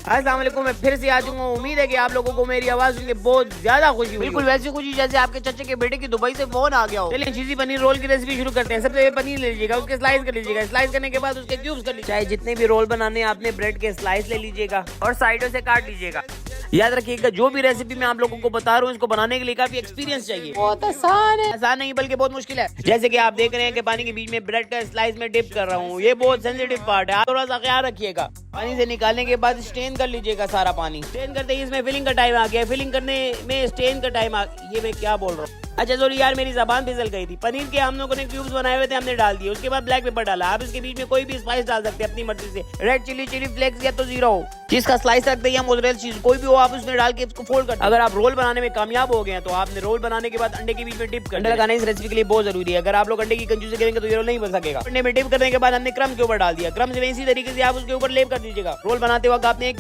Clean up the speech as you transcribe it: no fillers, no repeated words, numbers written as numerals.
अस्सलाम वालेकुम, मैं फिर से आ चुका हूँ। उम्मीद है कि आप लोगों को मेरी आवाज सुन के बहुत ज्यादा खुशी हुई। बिल्कुल वैसी खुशी जैसे आपके चचे के बेटे की दुबई से फोन आ गया हो। चलिए चीज़ी पनीर रोल की रेसिपी शुरू करते हैं। सबसे पहले पनीर ले लीजिएगा, उसके स्लाइस कर लीजिएगा। स्लाइस करने के बाद उसके क्यूब्स कर लीजिए। चाहे जितने भी रोल बनाने हैं आपने ब्रेड के स्लाइस ले लीजिएगा और साइडों से काट लीजिएगा। याद रखिएगा जो भी रेसिपी मैं आप लोगों को बता रहा हूँ इसको बनाने के लिए काफी एक्सपीरियंस चाहिए। बहुत आसान है। आसान नहीं बल्कि बहुत मुश्किल है। जैसे कि आप देख रहे हैं कि पानी के बीच में ब्रेड का स्लाइस में डिप कर रहा हूँ, ये बहुत सेंसिटिव पार्ट है, आप थोड़ा सा ख्याल रखिएगा। पानी से निकालने के बाद स्टेन कर लीजिएगा सारा पानी। स्टेन करते ही इसमें फिलिंग का टाइम आ गया। फिलिंग करने में स्टेन का टाइम ये मैं क्या बोल रहा हूँ। अच्छा सॉरी यार, मेरी जबान फिसल गई थी। पनीर के हम लोगों ने क्यूब्स बनाए हुए थे, हमने डाल दिए। उसके बाद ब्लैक पेपर डाला। आप इसके बीच में कोई भी स्पाइस डाल सकते हैं अपनी मर्जी से। रेड चिली, चिली फ्लेक्स या तो जीरो हो, जिसका स्लाइस रखते हैं मोज़रेला चीज कोई भी हो, आप उसमें डाल के इसको फोल्ड कर। अगर आप रोल बनाने में कामयाब हो गए हैं तो आपने रोल बनाने के बाद अंडे के बीच में डिप कर। अंडा लगाना इस रेसिपी के लिए बहुत जरूरी है। अगर आप लोग अंडे की कंजूसी करेंगे तो ये रोल नहीं बन सकेगा। अंडे में डिप करने के बाद हमने क्रम के ऊपर डाल दिया। क्रम से इसी तरीके से आप उसके ऊपर लेप कर दीजिएगा। रोल बनाते वक्त आपने एक